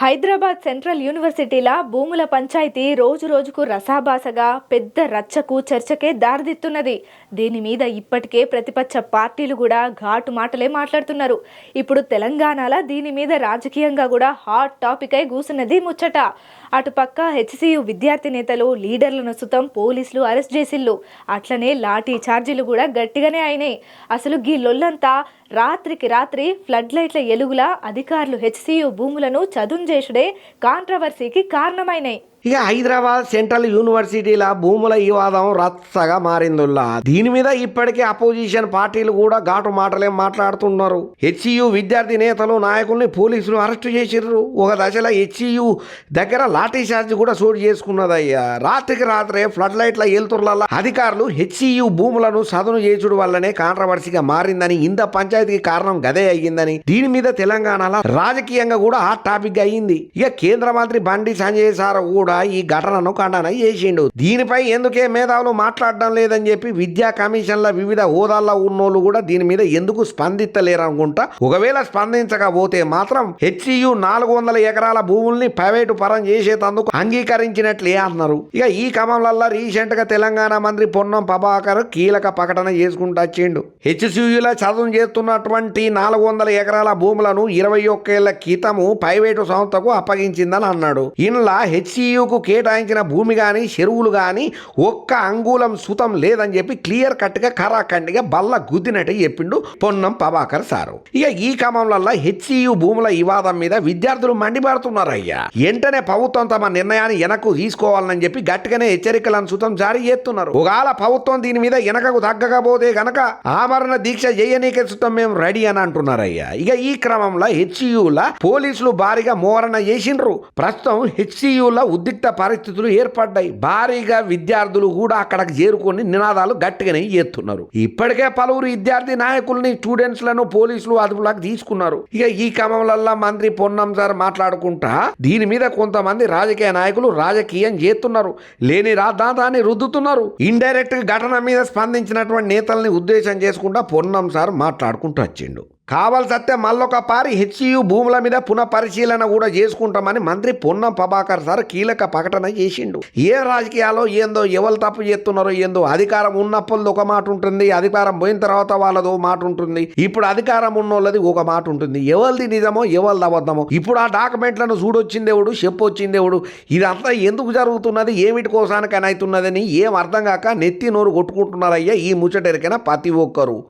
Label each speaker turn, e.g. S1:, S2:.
S1: Hyderabad central యూనివర్సిటీల భూముల పంచాయతీ రోజు రోజుకు రసాభాసగా పెద్ద రచ్చకు చర్చకే దారితీస్తున్నది. దీని మీద ఇప్పటికే ప్రతిపక్ష పార్టీలు కూడా ఘాటు మాటలే మాట్లాడుతున్నారు. ఇప్పుడు తెలంగాణలో దీని మీద రాజకీయంగా కూడా హాట్ టాపిక్ అయి కూసున్నది ముచ్చట. అటుపక్క హెచ్సియు విద్యార్థి నేతలు లీడర్లను సుతం పోలీసులు అరెస్ట్ చేసిల్లు. అట్లనే లాఠీ ఛార్జీలు కూడా గట్టిగానే అయినాయి. అసలు గీ లొల్లంతా రాత్రికి రాత్రి ఫ్లడ్ లైట్ల ఎలుగులా అధికారులు హెచ్సియు భూములను చదును చేసుడే కాంట్రవర్సీకి కారణమైనాయి.
S2: ఇక హైదరాబాద్ సెంట్రల్ యూనివర్సిటీల భూముల వివాదం రచ్చగా మారిందుల్లా. దీని మీద ఇప్పటికే అపోజిషన్ పార్టీలు కూడా ఘాటు మాటలే మాట్లాడుతున్నారు. హెచ్సియు విద్యార్థి నేతలు నాయకుల్ని పోలీసులు అరెస్టు చేసిర్రు. ఒక దశలో హెచ్సియు దగ్గర లాఠీ చార్జ్ కూడా చోటు చేసుకున్నదయ్యా. రాత్రికి రాత్రే ఫ్లడ్ లైట్ల ఏలుతుర్ల అధికారులు హెచ్సియు భూములను సదును చేసుడు వల్లనే కాంట్రవర్సీగా మారిందని, ఇంత పంచాయతీకి కారణం గదే అయ్యిందని దీని మీద తెలంగాణలో రాజకీయంగా కూడా హాట్ టాపిక్ అయ్యింది. ఇక కేంద్ర మంత్రి బండి సంజయ్ సార్ కూడా ఈ ఘటనను ఖండన చేసిండు. దీనిపై ఎందుకే మేధావులు మాట్లాడడం లేదని చెప్పి విద్యా కమిషన్ల వివిధ హోదాల్లో ఉన్నోళ్ళు కూడా దీని మీద ఎందుకు స్పందించలేరు అనుకుంటా. ఒకవేళ స్పందించకపోతే మాత్రం హెచ్సియు 400 ఎకరాల భూముల్ని ప్రైవేటు పరం చేసేందుకు అంగీకరించినట్లే అన్నారు. ఇక ఈ క్రమంలో రీసెంట్ గా తెలంగాణ మంత్రి పొన్నం ప్రభాకర్ కీలక ప్రకటన చేసుకుంటూ వచ్చిండు. హెచ్సియుల చదువు చేస్తున్నటువంటి 400 ఎకరాల భూములను 21 ఏళ్ల క్రితము ప్రైవేటు సంస్థకు అప్పగించిందని అన్నాడు. ఇందులో హెచ్సియుకు కేటాయించిన భూమి గాని చెరువులు గాని ఒక్క అంగుళం సుతం లేదని చెప్పి క్లియర్ కట్ గా ఖరాఖండిగా బల్ల గుద్దినట్టు చెప్పిండు పొన్నం ప్రభాకర్ సారు. ఇక ఈ క్రమంలో హెచ్సియు భూముల వివాదం మీద విద్యార్థులు మండిపడుతున్నారయ్యా. వెంటనే ప్రభుత్వం తమ నిర్ణయాన్ని వెనక్కు తీసుకోవాలని చెప్పి గట్టిగానే హెచ్చరికలను సుతం జారీ చేస్తున్నారు. ఒకవేళ ప్రభుత్వం దీని మీద వెనకకు తగ్గకపోతే గనక ఆమరణ దీక్ష చేయనీకే సుతం మేము రెడీ అని అంటున్నారయ్యా. ఇక ఈ క్రమంలో హెచ్సియుల పోలీసులు భారీగా మోహరణ చేసిండ్రు. ప్రస్తుతం హెచ్సియుల ఉద్రిక్త పరిస్థితులు ఏర్పడ్డాయి. భారీగా విద్యార్థులు కూడా అక్కడికి చేరుకొని నినాదాలు గట్టిగానే చేస్తున్నారు. ఇప్పటికే పలువురు విద్యార్థి నాయకుల్ని స్టూడెంట్స్ లను పోలీసులు అదుపులోకి తీసుకున్నారు. ఇక ఈ క్రమంలో మంత్రి పొన్నం సార్ మాట్లాడుకుంటా దీని మీద కొంతమంది రాజకీయ నాయకులు రాజకీయం చేస్తున్నారు, లేని రాద్ధాంతాన్ని రుద్దుతున్నారు. ఇండైరెక్ట్ ఘటన మీద స్పందించినటువంటి నేతల్ని ఉద్దేశం చేసుకుంటా పొన్నం సార్ మాట్లాడుకుంటూ వచ్చిండు. కావాల్సత్తే మళ్ళొక పారి హెచ్సియు భూముల మీద పునఃపరిశీలన కూడా చేసుకుంటామని మంత్రి పొన్నం ప్రభాకర్ సార్ కీలక ప్రకటన చేసిండు. ఏ రాజకీయాల్లో ఏందో ఎవరు తప్పు చేస్తున్నారో ఏందో, అధికారం ఉన్నప్పుడు ఒక మాట ఉంటుంది, అధికారం పోయిన తర్వాత వాళ్ళదో మాట ఉంటుంది, ఇప్పుడు అధికారం ఉన్నోళ్ళది ఒక మాట ఉంటుంది. ఎవరిది నిజమో ఎవరిది అబద్ధమో ఇప్పుడు ఆ డాక్యుమెంట్లను చూడొచ్చిందేవుడు చెప్పొచ్చిందేవుడు. ఇదంతా ఎందుకు జరుగుతున్నది, ఏమిటి కోసానికైనా అవుతున్నదని ఏం అర్థం కాక నెత్తి నోరు కొట్టుకుంటున్నారయ్యా ఈ ముచ్చటెరికైనా ప్రతి ఒక్కరు.